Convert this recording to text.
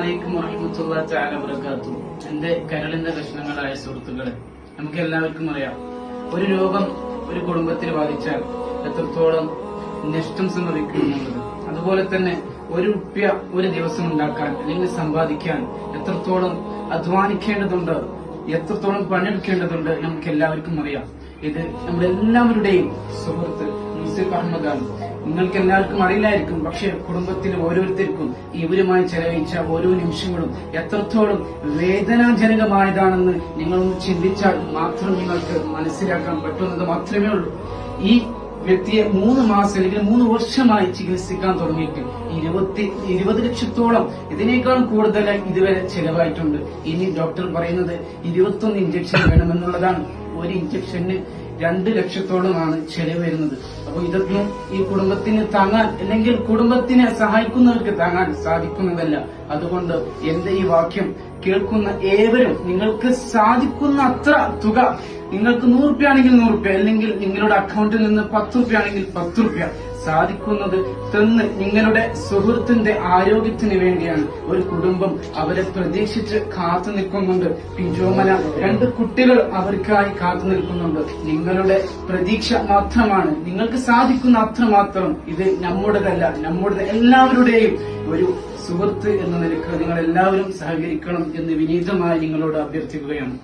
അലൈക്കും വറഹ്മത്തുള്ളാഹി തആല വബറകാതുഹു. എന്റെ കരളിന്റെ കഷ്ണങ്ങളായ സുഹൃത്തുക്കളെ, നമുക്ക് എല്ലാവർക്കും അറിയാം, ഒരു രോഗം ഒരു കുടുംബത്തിൽ ബാധിച്ചാൽ എത്രത്തോളം നഷ്ടം സംഭവിക്കും എന്നുള്ളത്. അതുപോലെ തന്നെ ഒരു റുപ്യ ഒരു ദിവസം ഉണ്ടാക്കാൻ അല്ലെങ്കിൽ സമ്പാദിക്കാൻ എത്രത്തോളം അധ്വാനിക്കേണ്ടതുണ്ട്, എത്രത്തോളം പണിയെടുക്കേണ്ടതുണ്ട് നമുക്ക് എല്ലാവർക്കും അറിയാം. ഇത് നമ്മളെല്ലാവരുടെയും സുഹൃത്ത് മുസ്ലിം അഹമ്മദാണ്. നിങ്ങൾക്ക് എല്ലാവർക്കും അറിയില്ലായിരിക്കും, പക്ഷെ കുടുംബത്തിൽ ഓരോരുത്തർക്കും ഇവരുമായി ചെലവഴിച്ച ഓരോ നിമിഷങ്ങളും എത്രത്തോളം വേദനാജനകമായതാണെന്ന് നിങ്ങളൊന്ന് ചിന്തിച്ചാൽ മാത്രം നിങ്ങൾക്ക് മനസ്സിലാക്കാൻ പറ്റുന്നത് മാത്രമേ ഉള്ളൂ. ഈ വ്യക്തിയെ 3 മാസം അല്ലെങ്കിൽ 3 വർഷമായി ചികിത്സിക്കാൻ തുടങ്ങിയിട്ട് 20 ലക്ഷത്തോളം ഇതിനേക്കാളും കൂടുതലായി ഇതുവരെ ചെലവായിട്ടുണ്ട്. ഇനി ഡോക്ടർ പറയുന്നത് 21 ഇഞ്ചക്ഷൻ വേണമെന്നുള്ളതാണ്. ഒരു ഇഞ്ചക്ഷന് 2 ലക്ഷത്തോളമാണ് ചെലവ് വരുന്നത്. അപ്പൊ ഇതൊന്നും ഈ കുടുംബത്തിന് താങ്ങാൻ അല്ലെങ്കിൽ കുടുംബത്തിനെ സഹായിക്കുന്നവർക്ക് താങ്ങാൻ സാധിക്കുന്നതല്ല. അതുകൊണ്ട് എന്റെ ഈ വാക്യം കേൾക്കുന്ന ഏവരും നിങ്ങൾക്ക് സാധിക്കുന്ന അത്ര തുക, നിങ്ങൾക്ക് 100 രൂപ ആണെങ്കിൽ 100 രൂപ, അല്ലെങ്കിൽ നിങ്ങളുടെ അക്കൗണ്ടിൽ നിന്ന് 10 രൂപ ആണെങ്കിൽ 10 രൂപ സാധിക്കുന്നത് തന്ന് നിങ്ങളുടെ സുഹൃത്തിന്റെ ആരോഗ്യത്തിന് വേണ്ടിയാണ്. ഒരു കുടുംബം അവരെ പ്രതീക്ഷിച്ച് കാത്തു നിൽക്കുന്നുണ്ട്. പിഞ്ചോമന 2 കുട്ടികൾ അവർക്കായി കാത്തു നിൽക്കുന്നുണ്ട്. നിങ്ങളുടെ പ്രതീക്ഷ മാത്രമാണ്, നിങ്ങൾക്ക് സാധിക്കുന്ന അത്ര മാത്രം. ഇത് നമ്മുടേതല്ല, നമ്മുടെ എല്ലാവരുടെയും ഒരു സുഹൃത്ത് എന്ന നിലക്ക് നിങ്ങൾ എല്ലാവരും സഹകരിക്കണം എന്ന് വിനീതമായി നിങ്ങളോട് അഭ്യർത്ഥിക്കുകയാണ്.